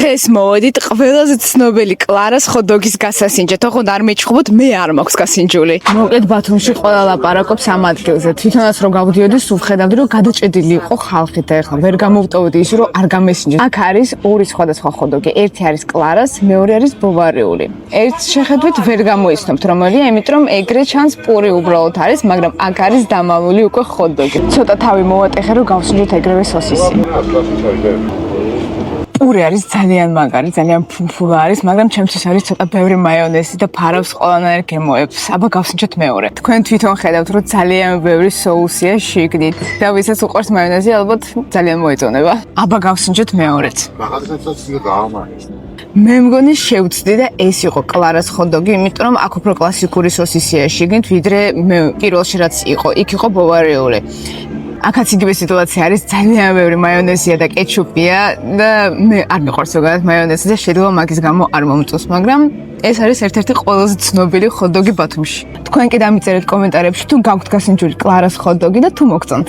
დღეს მოვედით ყველაზე ცნობილი კლარას ხოდოგის გასასინჯად. ოღონდ არ მეჩხუბოთ, მე არ მაქვს გასინჯული. მოკლედ ბათუმში ყველა ლაპარაკობს ამ ადგილზე. თვითონაც რომ გავდიოდი, სულ ხედავდი რომ გადაჭედილი იყო ხალხი და ეხლა ვერ გამოვტოვდი ის რომ არ გამესინჯეთ. აქ არის ორი სხვადასხვა ხოდოგი. ერთი არის კლარას, მეორე არის ბოვარიული. ერთს შეხედვით ვერ გამოიცნობთ რომელია, იმიტომ რომ ეგრე ჩანს პური უბრალოდ არის, მაგრამ აქ არის დამალული უკვე ხოდოგი. ცოტა თავი მოვატეხე რომ გავსინჯოთ ეგრევე სოსისი. პური არის ძალიან მაგარი, ძალიან ფუფულა არის, მაგრამ ჩემთვის არის ცოტა ბევრი მაიონეზი და ფარავს ყველანაირ გემოებს. აბა გავსინჯოთ მეორე. თქვენ თვითონ ხედავთ, რომ ძალიან ბევრი соуსია შიგნით და ვისაც უყვარს მაიონეზი, ალბათ ძალიან მოეწონება. აბა გავსინჯოთ მეორეც. მაგალითად გაამარეს. მე მგონი შევცდი და ეს იყო კლარას ხოდოგი, იმიტომ რომ აქ უფრო კლასიკური სოსისია შიგნით, ვიდრე მე პირველში რაც იყო, იქ იყო ბოვარიული. აქაც იგივე სიტუაცია არის, ძალიან ბევრი მაიონეზია და კეჩუპია და მე არ მიყვარს ზოგადად მაიონეზი და შეიძლება მაგის გამო არ მომწონს, მაგრამ ეს არის ერთ-ერთი ყველაზე ცნობილი ხოდოგი ბათუმში. თქვენ კი დამიწერეთ კომენტარებში თუ გაქვთ გასინჯული კლარას ხოდოგი და თუ მოგწონთ.